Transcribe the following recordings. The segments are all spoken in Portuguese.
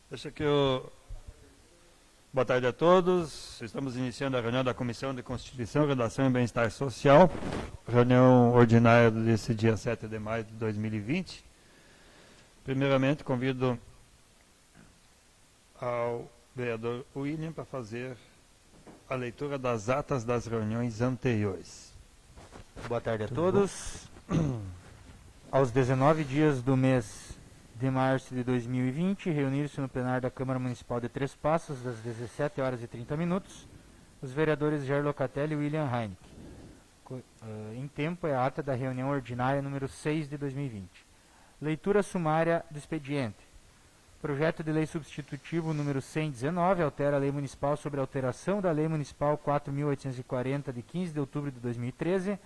Deixa que eu... Boa tarde a todos. Estamos iniciando a reunião da Comissão de Constituição, Redação e Bem-Estar Social. Reunião ordinária desse dia 7 de maio de 2020. Primeiramente, convido ao vereador William para fazer a leitura das atas das reuniões anteriores. Boa tarde a todos. Aos 19 dias do mês de março de 2020, reuniram-se no plenário da Câmara Municipal de Três Passos, das 17 horas e 30 minutos, os vereadores Jair Locatelli e William Heinck. Em tempo é a ata da reunião ordinária número 6 de 2020. Leitura sumária do expediente. Projeto de lei substitutivo número 119 altera a lei municipal sobre alteração da lei municipal 4.840 de 15 de outubro de 2013,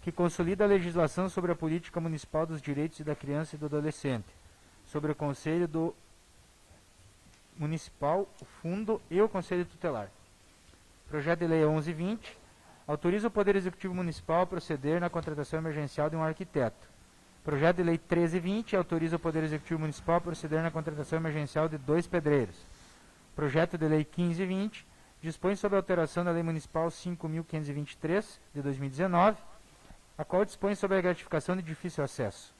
que consolida a legislação sobre a política municipal dos direitos da criança e do adolescente, sobre o Conselho do Municipal, o Fundo e o Conselho Tutelar. Projeto de lei 1120 autoriza o Poder Executivo Municipal a proceder na contratação emergencial de um arquiteto. Projeto de lei 1320 autoriza o Poder Executivo Municipal a proceder na contratação emergencial de 2 pedreiros. Projeto de lei 1520 dispõe sobre a alteração da lei municipal 5.523 de 2019, a qual dispõe sobre a gratificação de difícil acesso.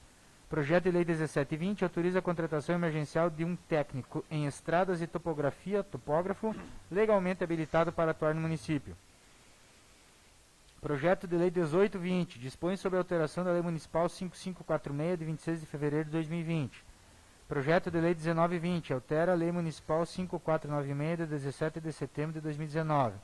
Projeto de lei 1720 autoriza a contratação emergencial de um técnico em estradas e topografia, topógrafo, legalmente habilitado para atuar no município. Projeto de lei 1820 dispõe sobre a alteração da lei municipal 5546 de 26 de fevereiro de 2020. Projeto de lei 1920 altera a lei municipal 5496 de 17 de setembro de 2019.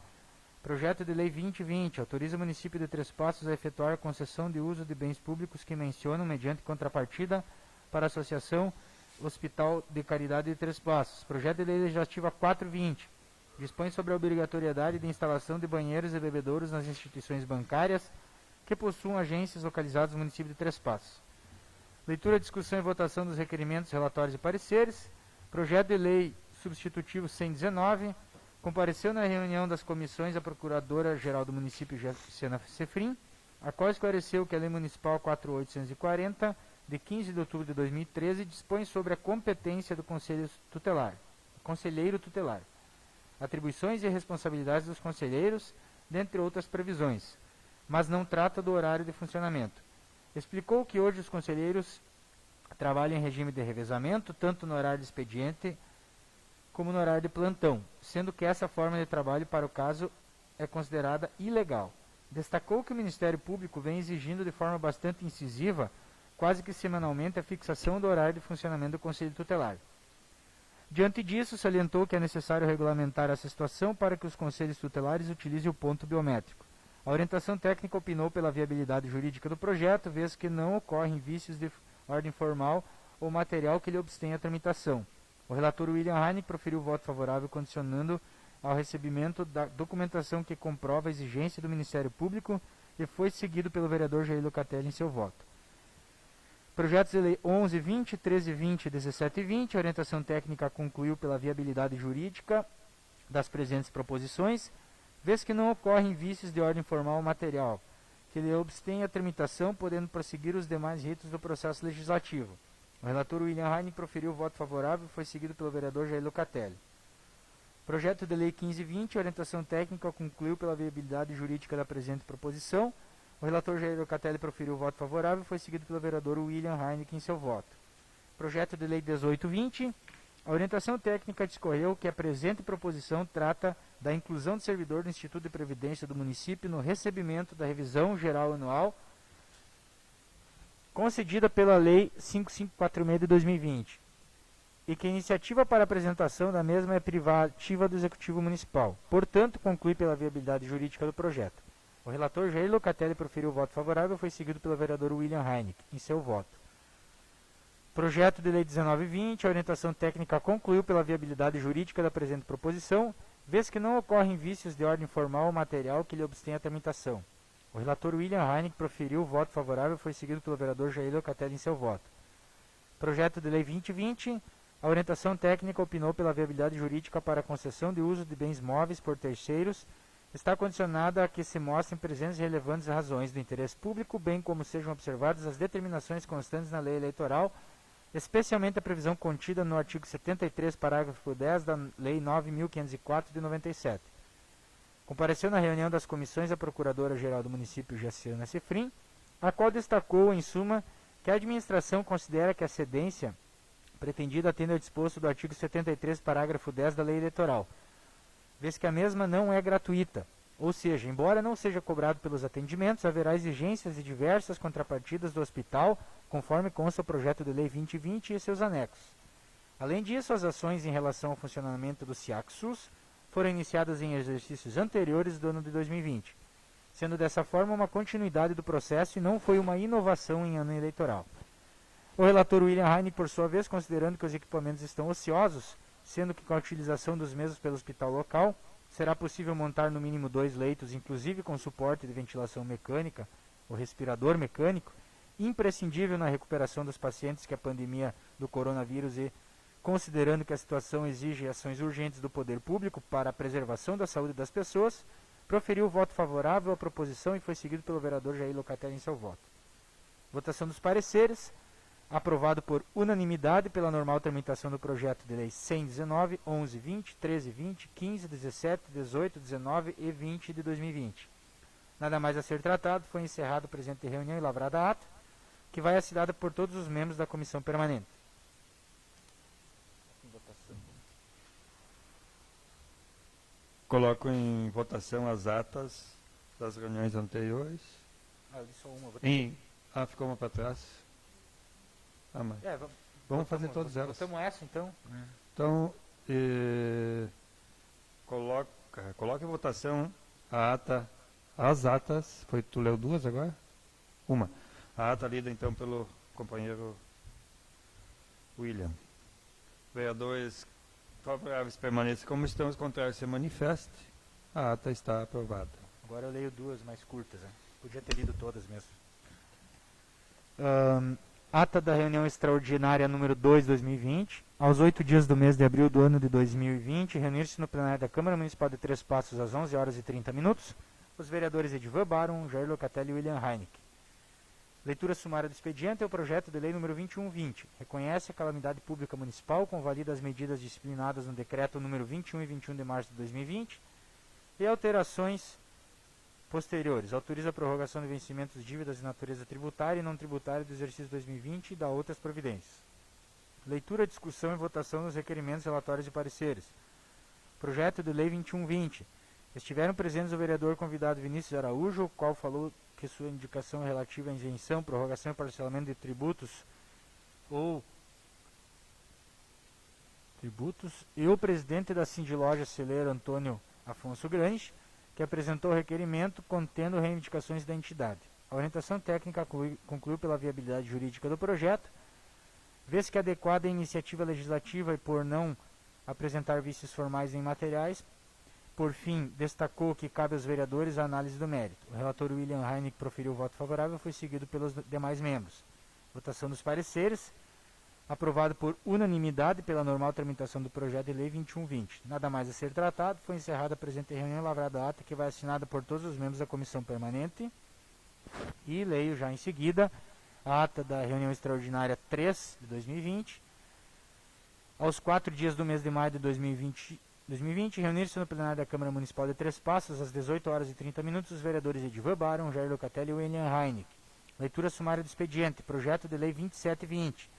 Projeto de lei 2020 autoriza o município de Três Passos a efetuar a concessão de uso de bens públicos que mencionam mediante contrapartida para a Associação Hospital de Caridade de Três Passos. Projeto de lei legislativa 420 dispõe sobre a obrigatoriedade de instalação de banheiros e bebedouros nas instituições bancárias que possuam agências localizadas no município de Três Passos. Leitura, discussão e votação dos requerimentos, relatórios e pareceres. Projeto de lei substitutivo 119 compareceu na reunião das comissões a Procuradora-Geral do Município, Jéssica Sefrim, a qual esclareceu que a Lei Municipal 4.840, de 15 de outubro de 2013, dispõe sobre a competência do conselheiro tutelar, atribuições e responsabilidades dos conselheiros, dentre outras previsões, mas não trata do horário de funcionamento. Explicou que hoje os conselheiros trabalham em regime de revezamento, tanto no horário de expediente como no horário de plantão, sendo que essa forma de trabalho para o caso é considerada ilegal. Destacou que o Ministério Público vem exigindo de forma bastante incisiva, quase que semanalmente, a fixação do horário de funcionamento do Conselho Tutelar. Diante disso, salientou que é necessário regulamentar essa situação para que os conselhos tutelares utilizem o ponto biométrico. A orientação técnica opinou pela viabilidade jurídica do projeto, vez que não ocorrem vícios de ordem formal ou material que lhe obstenha a tramitação. O relator William Heinck proferiu voto favorável, condicionando ao recebimento da documentação que comprova a exigência do Ministério Público e foi seguido pelo vereador Jair Locatelli em seu voto. Projetos de lei 1120, 1320 e 1720, a orientação técnica concluiu pela viabilidade jurídica das presentes proposições, vez que não ocorrem vícios de ordem formal ou material, que lhe obstenha a tramitação, podendo prosseguir os demais ritos do processo legislativo. O relator William Heinck proferiu voto favorável e foi seguido pelo vereador Jair Locatelli. Projeto de lei 1520, a orientação técnica concluiu pela viabilidade jurídica da presente proposição. O relator Jair Locatelli proferiu voto favorável e foi seguido pelo vereador William Heinck em seu voto. Projeto de lei 1820, a orientação técnica discorreu que a presente proposição trata da inclusão de servidor do Instituto de Previdência do município no recebimento da revisão geral anual concedida pela Lei 5546 de 2020, e que a iniciativa para a apresentação da mesma é privativa do Executivo Municipal. Portanto, conclui pela viabilidade jurídica do projeto. O relator Jair Locatelli proferiu voto favorável e foi seguido pelo vereador William Heinck em seu voto. Projeto de lei 1920, a orientação técnica concluiu pela viabilidade jurídica da presente proposição, vez que não ocorrem vícios de ordem formal ou material que lhe obstenha a tramitação. O relator William Heinck proferiu voto favorável e foi seguido pelo vereador Jair Locatelli em seu voto. Projeto de lei 2020, a orientação técnica opinou pela viabilidade jurídica para a concessão de uso de bens móveis por terceiros está condicionada a que se mostrem presentes e relevantes razões do interesse público, bem como sejam observadas as determinações constantes na lei eleitoral, especialmente a previsão contida no artigo 73, parágrafo 10 da Lei 9.504 de 97. Compareceu na reunião das comissões a Procuradora-Geral do Município, Jaciana Cifrim, a qual destacou, em suma, que a administração considera que a cedência pretendida atende ao disposto do artigo 73, parágrafo 10 da Lei Eleitoral, vez que a mesma não é gratuita, ou seja, embora não seja cobrado pelos atendimentos, haverá exigências de diversas contrapartidas do hospital, conforme consta o projeto de lei 2020 e seus anexos. Além disso, as ações em relação ao funcionamento do SIAC-SUS foram iniciadas em exercícios anteriores do ano de 2020, sendo dessa forma uma continuidade do processo e não foi uma inovação em ano eleitoral. O relator William Heineck, por sua vez, considerando que os equipamentos estão ociosos, sendo que com a utilização dos mesmos pelo hospital local, será possível montar no mínimo 2 leitos, inclusive com suporte de ventilação mecânica, o respirador mecânico, imprescindível na recuperação dos pacientes que a pandemia do coronavírus e, considerando que a situação exige ações urgentes do poder público para a preservação da saúde das pessoas, proferiu o voto favorável à proposição e foi seguido pelo vereador Jair Locatelli em seu voto. Votação dos pareceres. Aprovado por unanimidade pela normal tramitação do projeto de lei 119, 11, 20, 13, 20, 15, 17, 18, 19 e 20 de 2020. Nada mais a ser tratado, foi encerrado o presente reunião e lavrada a ata, que vai assinada por todos os membros da comissão permanente. Coloco em votação as atas das reuniões anteriores. Eu li só uma. Ficou uma para trás. Mas vamos fazer todas elas. Votamos essa, então? Então, coloca em votação as atas. Tu leu 2 agora? Uma. A ata lida, então, pelo companheiro William. Vereadores favoráveis permaneçam como estão, os contrários se manifestem. A ata está aprovada. Agora eu leio 2 mais curtas. Né? Podia ter lido todas mesmo. Ata da reunião extraordinária número 2 de 2020. Aos 8 dias do mês de abril do ano de 2020, reunir-se no plenário da Câmara Municipal de Três Passos às 11 horas e 30 minutos, os vereadores Edivan Baron, Jair Locatelli e William Heineck. Leitura sumária do expediente é o projeto de lei número 2120. Reconhece a calamidade pública municipal, convalida as medidas disciplinadas no decreto número 21 e 21 de março de 2020 e alterações posteriores. Autoriza a prorrogação de vencimentos de dívidas de natureza tributária e não tributária do exercício 2020 e dá outras providências. Leitura, discussão e votação dos requerimentos, relatórios e pareceres. Projeto de lei 2120. Estiveram presentes o vereador convidado Vinícius Araújo, o qual falou que sua indicação é relativa à isenção, prorrogação e parcelamento de tributos e o presidente da Sindiloja Celeiro, Antônio Afonso Grange, que apresentou o requerimento contendo reivindicações da entidade. A orientação técnica concluiu pela viabilidade jurídica do projeto, vez que adequada à iniciativa legislativa e por não apresentar vícios formais nem materiais, por fim, destacou que cabe aos vereadores a análise do mérito. O relator William Heineck proferiu o voto favorável e foi seguido pelos demais membros. Votação dos pareceres. Aprovado por unanimidade pela normal tramitação do projeto de lei 2120. Nada mais a ser tratado, foi encerrada a presente reunião e lavrada a ata que vai assinada por todos os membros da comissão permanente. E leio já em seguida a ata da reunião extraordinária 3 de 2020. Aos 4 dias do mês de maio de 2020 reunir-se no plenário da Câmara Municipal de Três Passos às 18 horas e 30 minutos os vereadores Edivan Baron, Jair Locatelli e William Heineck. Leitura sumária do expediente, projeto de lei 2720.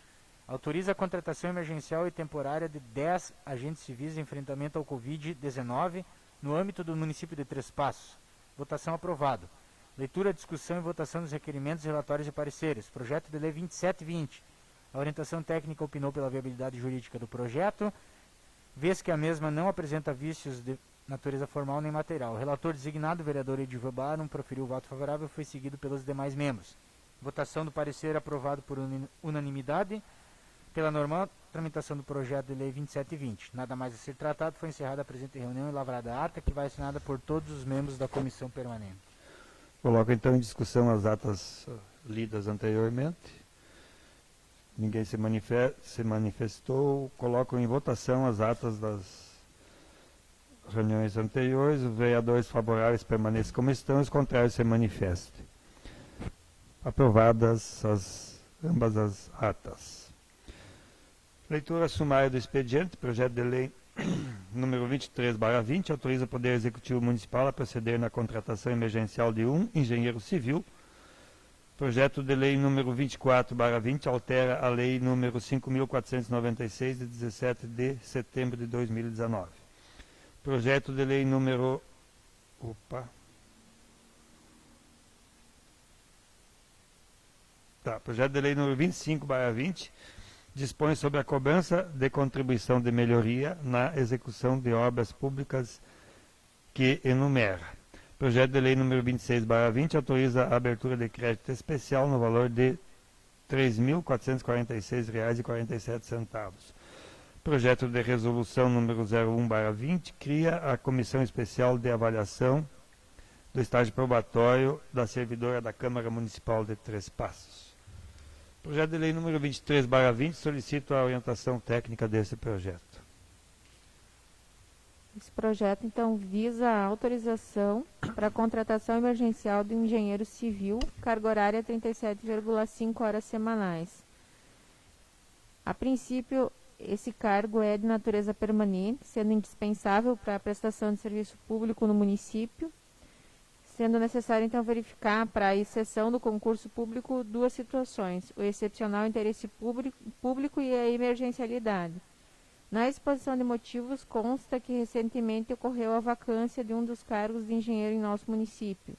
Autoriza a contratação emergencial e temporária de 10 agentes civis de enfrentamento ao Covid-19 no âmbito do município de Três Passos. Votação aprovado. Leitura, discussão e votação dos requerimentos, relatórios e pareceres. Projeto de lei 2720. A orientação técnica opinou pela viabilidade jurídica do projeto, vez que a mesma não apresenta vícios de natureza formal nem material. O relator designado, o vereador Edivan Baron, proferiu o voto favorável e foi seguido pelos demais membros. Votação do parecer aprovado por unanimidade pela normal tramitação do projeto de lei 2720. Nada mais a ser tratado, foi encerrada a presente reunião e lavrada a ata, que vai assinada por todos os membros da comissão permanente. Coloco então em discussão as atas lidas anteriormente. Ninguém se manifestou. Coloco em votação as atas das reuniões anteriores. Os vereadores favoráveis permaneçam como estão, os contrários se manifestem. Aprovadas ambas as atas. Leitura sumária do expediente. Projeto de lei número 23/20 autoriza o Poder Executivo Municipal a proceder na contratação emergencial de um engenheiro civil. Projeto de lei número 24/20 altera a lei número 5.496 de 17 de setembro de 2019. Projeto de lei número... Projeto de lei número 25/20 dispõe sobre a cobrança de contribuição de melhoria na execução de obras públicas que enumera. Projeto de lei número 26/20 autoriza a abertura de crédito especial no valor de R$ 3.446,47. Projeto de resolução número 01/20 cria a Comissão Especial de Avaliação do Estágio Probatório da servidora da Câmara Municipal de Três Passos. Projeto de lei número 23/20 solicito a orientação técnica desse projeto. Esse projeto, então, visa a autorização para a contratação emergencial do engenheiro civil, carga horária 37,5 horas semanais. A princípio, esse cargo é de natureza permanente, sendo indispensável para a prestação de serviço público no município, sendo necessário, então, verificar para a exceção do concurso público duas situações, o excepcional interesse público e a emergencialidade. Na exposição de motivos, consta que recentemente ocorreu a vacância de um dos cargos de engenheiro em nosso município.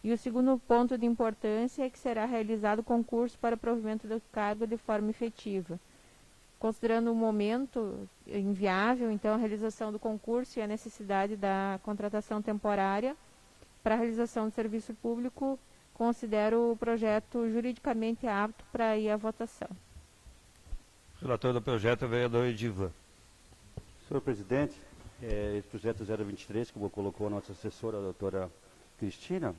E o segundo ponto de importância é que será realizado concurso para o provimento do cargo de forma efetiva. Considerando o momento inviável, então, a realização do concurso e a necessidade da contratação temporária para a realização do serviço público, considero o projeto juridicamente apto para ir à votação. Relator do projeto é o vereador Edivan. Senhor presidente, esse projeto 023, como colocou a nossa assessora, a doutora Cristina,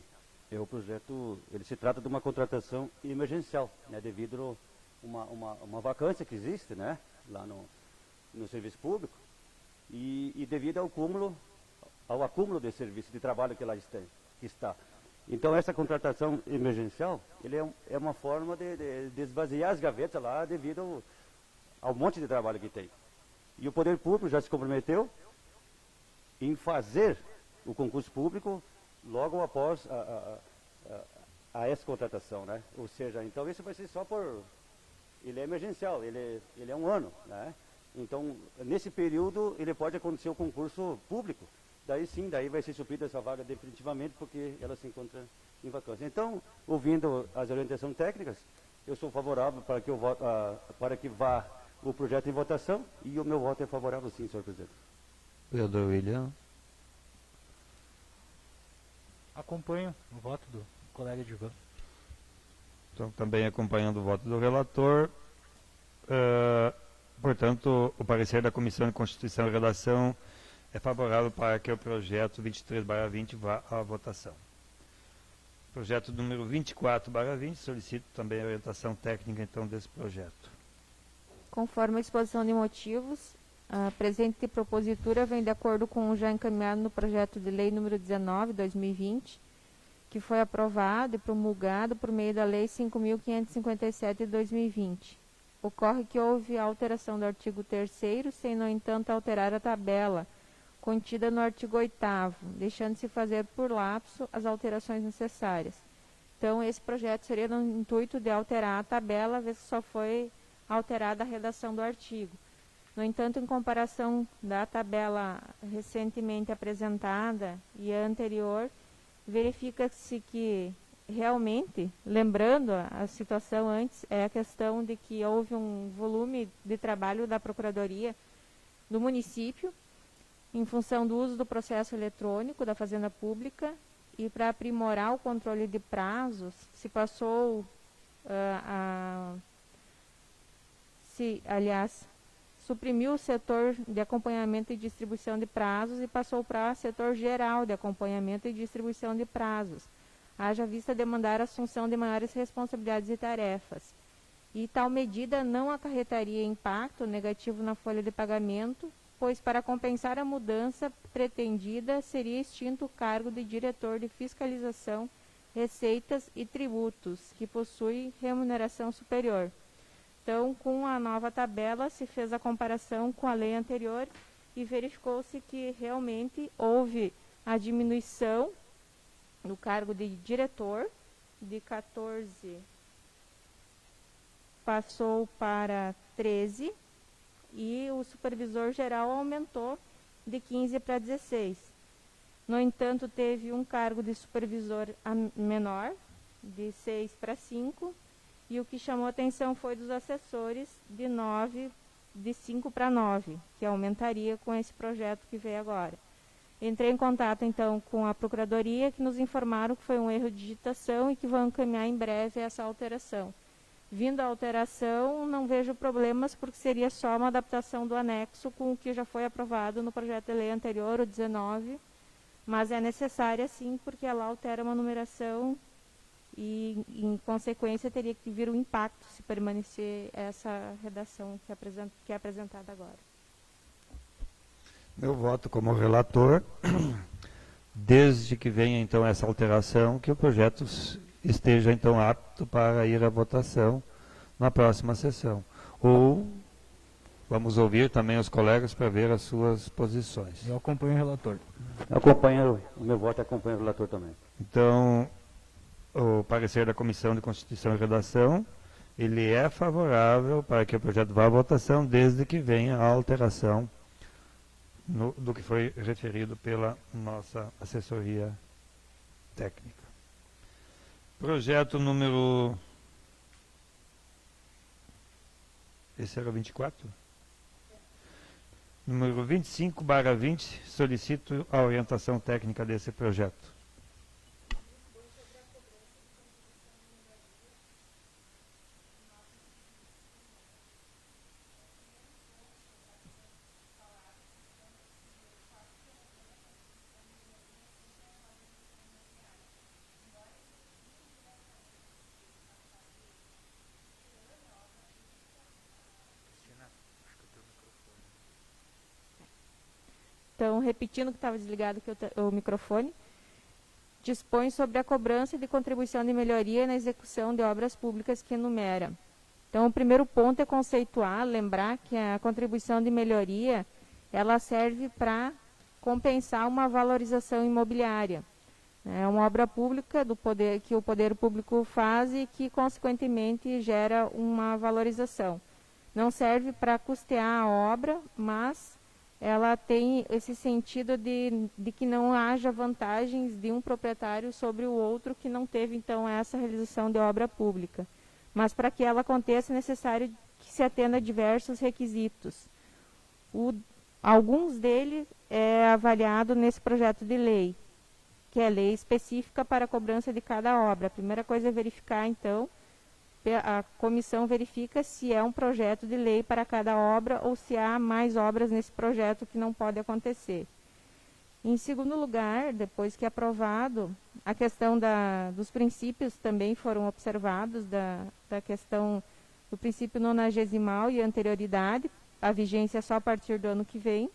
o projeto, ele se trata de uma contratação emergencial, né, devido a uma vacância que existe, né, lá no serviço público, e devido ao acúmulo de serviço de trabalho que lá está. Então, essa contratação emergencial, ele é uma forma de esvaziar as gavetas lá devido ao monte de trabalho que tem. E o Poder Público já se comprometeu em fazer o concurso público logo após essa contratação, né? Ou seja, então isso vai ser só ele é emergencial, ele é um ano, né? Então, nesse período, ele pode acontecer o concurso público. Daí sim, vai ser suprida essa vaga definitivamente, porque ela se encontra em vacância. Então, ouvindo as orientações técnicas, eu sou favorável para que vá o projeto em votação, e o meu voto é favorável sim, senhor presidente. Vereador William. Acompanho o voto do colega Edivan. Então, também acompanhando o voto do relator. Portanto, o parecer da Comissão de Constituição e Redação é favorável para que o projeto 23/20 vá à votação. Projeto número 24/20, solicito também a orientação técnica, então, desse projeto. Conforme a exposição de motivos, a presente propositura vem de acordo com o já encaminhado no projeto de lei número 19/2020, que foi aprovado e promulgado por meio da lei 5.557 de 2020. Ocorre que houve a alteração do artigo 3º, sem, no entanto, alterar a tabela contida no artigo 8º, deixando-se fazer por lapso as alterações necessárias. Então, esse projeto seria no intuito de alterar a tabela, vez que só foi alterada a redação do artigo. No entanto, em comparação da tabela recentemente apresentada e a anterior, verifica-se que realmente, lembrando a situação antes, é a questão de que houve um volume de trabalho da Procuradoria do município, em função do uso do processo eletrônico da Fazenda Pública, e para aprimorar o controle de prazos, se passou suprimiu o setor de acompanhamento e distribuição de prazos e passou para o setor geral de acompanhamento e distribuição de prazos, haja vista demandar a assunção de maiores responsabilidades e tarefas. E tal medida não acarretaria impacto negativo na folha de pagamento pois para compensar a mudança pretendida seria extinto o cargo de diretor de fiscalização, receitas e tributos, que possui remuneração superior. Então, com a nova tabela, se fez a comparação com a lei anterior e verificou-se que realmente houve a diminuição no cargo de diretor, de 14 passou para 13, e o supervisor geral aumentou de 15 para 16. No entanto, teve um cargo de supervisor menor, de 6 para 5, e o que chamou atenção foi dos assessores, de 5 para 9, que aumentaria com esse projeto que veio agora. Entrei em contato, então, com a Procuradoria, que nos informaram que foi um erro de digitação e que vão encaminhar em breve essa alteração. Vindo a alteração, não vejo problemas, porque seria só uma adaptação do anexo com o que já foi aprovado no projeto de lei anterior, o 19, mas é necessária sim, porque ela altera uma numeração e, em consequência, teria que vir o impacto se permanecer essa redação que é apresentada agora. Meu voto como relator, desde que venha então essa alteração, que o projeto esteja então apto para ir à votação na próxima sessão. Ou vamos ouvir também os colegas para ver as suas posições. Eu acompanho o relator. O meu voto acompanha o relator também. Então, o parecer da Comissão de Constituição e Redação, ele é favorável para que o projeto vá à votação, desde que venha a alteração do que foi referido pela nossa assessoria técnica. Projeto número... Esse era o 24? Número 25/20, solicito a orientação técnica desse projeto. Então, repetindo que estava desligado aqui o microfone, dispõe sobre a cobrança de contribuição de melhoria na execução de obras públicas que enumera. Então, o primeiro ponto é conceituar, lembrar que a contribuição de melhoria, ela serve para compensar uma valorização imobiliária. É uma obra pública que o poder público faz e que, consequentemente, gera uma valorização. Não serve para custear a obra, mas ela tem esse sentido de que não haja vantagens de um proprietário sobre o outro que não teve, então, essa realização de obra pública. Mas, para que ela aconteça, é necessário que se atenda a diversos requisitos. Alguns deles é avaliado nesse projeto de lei, que é lei específica para a cobrança de cada obra. A primeira coisa é verificar, então, a comissão verifica se é um projeto de lei para cada obra ou se há mais obras nesse projeto que não pode acontecer. Em segundo lugar, depois que é aprovado, a questão dos princípios também foram observados, da questão do princípio nonagesimal e anterioridade, a vigência só a partir do ano que vem.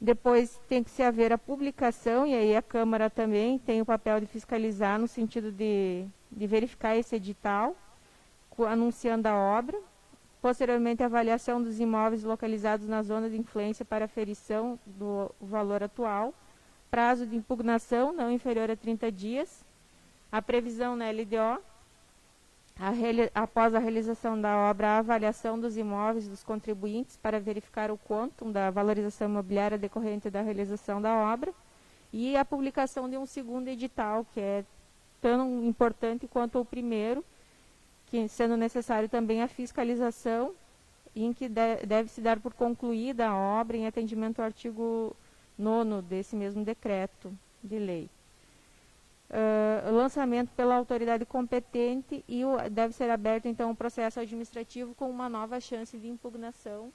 Depois tem que se haver a publicação, e aí a Câmara também tem o papel de fiscalizar no sentido de verificar esse edital, anunciando a obra. Posteriormente, a avaliação dos imóveis localizados na zona de influência para aferição do valor atual. Prazo de impugnação não inferior a 30 dias. A previsão na LDO. Após a realização da obra, a avaliação dos imóveis dos contribuintes para verificar o quantum da valorização imobiliária decorrente da realização da obra. E a publicação de um segundo edital, que é tão importante quanto o primeiro, que sendo necessário também a fiscalização, em que deve-se dar por concluída a obra em atendimento ao artigo 9º desse mesmo decreto de lei. Lançamento pela autoridade competente e deve ser aberto, então, um processo administrativo com uma nova chance de impugnação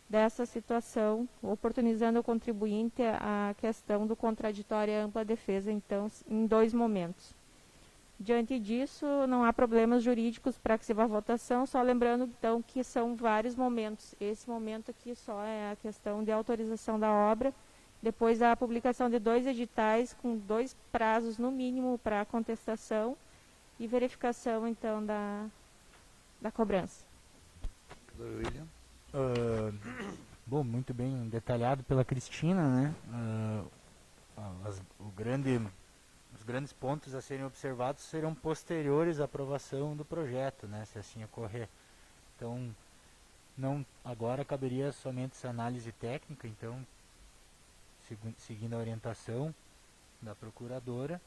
dessa situação, oportunizando ao contribuinte a questão do contraditório e ampla defesa, então, em 2 momentos. Diante disso, não há problemas jurídicos para que se vá à votação, só lembrando então que são vários momentos. Esse momento aqui só é a questão de autorização da obra, depois a publicação de 2 editais com 2 prazos no mínimo para contestação e verificação então da cobrança. William. Bom, muito bem detalhado pela Cristina, né? Os grandes pontos a serem observados serão posteriores à aprovação do projeto, né? Se assim ocorrer. Então, agora caberia somente essa análise técnica, então, seguindo a orientação da procuradora,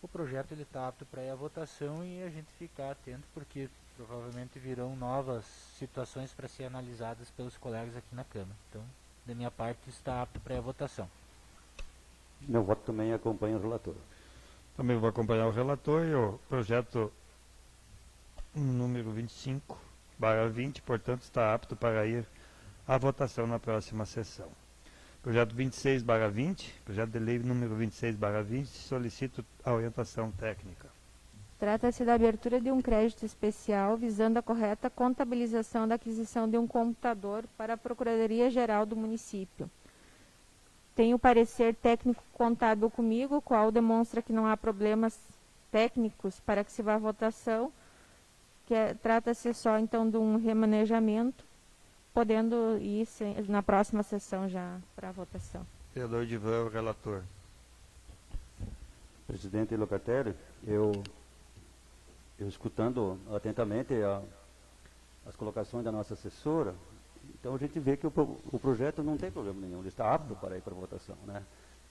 o projeto está apto para ir à votação e a gente ficar atento, porque provavelmente virão novas situações para ser analisadas pelos colegas aqui na Câmara. Então, da minha parte, está apto para ir à votação. Meu voto também acompanha o relator. Também vou acompanhar o relator e o projeto número 25/20, portanto, está apto para ir à votação na próxima sessão. Projeto 26/20, projeto de lei número 26/20, solicito a orientação técnica. Trata-se da abertura de um crédito especial visando a correta contabilização da aquisição de um computador para a Procuradoria-Geral do município. Tenho o parecer técnico contábil comigo, o qual demonstra que não há problemas técnicos para que se vá à votação, trata-se só então de um remanejamento, podendo ir na próxima sessão já para a votação. Vereador Divan, o relator. Presidente Locatelli, eu escutando atentamente as colocações da nossa assessora, então a gente vê que o projeto não tem problema nenhum, ele está apto para ir para a votação, né?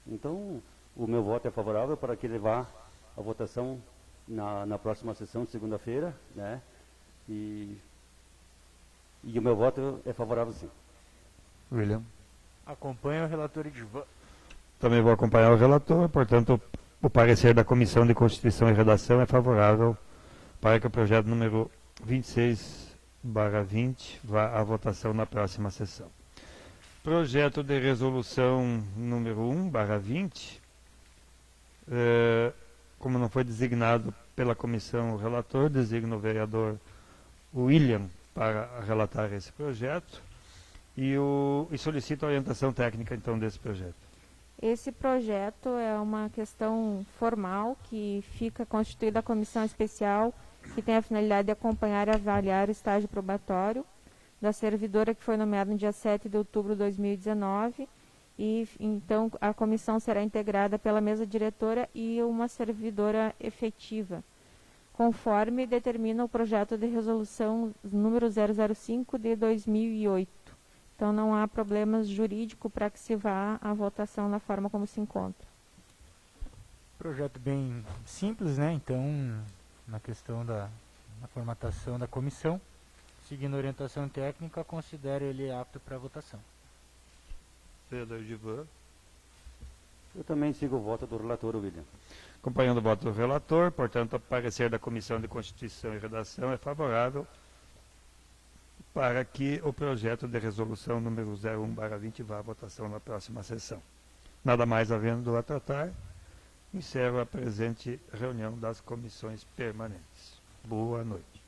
Então, o meu voto é favorável para que ele vá à votação na próxima sessão de segunda-feira, né? E o meu voto é favorável, sim. William. Acompanha o relator Edivan. Também vou acompanhar o relator, portanto, o parecer da Comissão de Constituição e Redação é favorável para que o projeto número 26/20 vá à votação na próxima sessão. Projeto de resolução número 1/20, como não foi designado pela comissão o relator, designa o vereador William para relatar esse projeto e solicita a orientação técnica então desse projeto. Esse projeto é uma questão formal que fica constituída a comissão especial que tem a finalidade de acompanhar e avaliar o estágio probatório da servidora que foi nomeada no dia 7 de outubro de 2019 e então a comissão será integrada pela mesa diretora e uma servidora efetiva, conforme determina o projeto de resolução número 005 de 2008. Então não há problemas jurídicos para que se vá à votação na forma como se encontra. Projeto bem simples, né? Então, na questão da formatação da comissão, seguindo a orientação técnica, considero ele apto para votação. Vereador Divan. Eu também sigo o voto do relator, William. Acompanhando o voto do relator, portanto, o parecer da Comissão de Constituição e Redação é favorável para que o projeto de resolução número 01/20 vá à votação na próxima sessão. Nada mais havendo a tratar, encerro a presente reunião das comissões permanentes. Boa noite.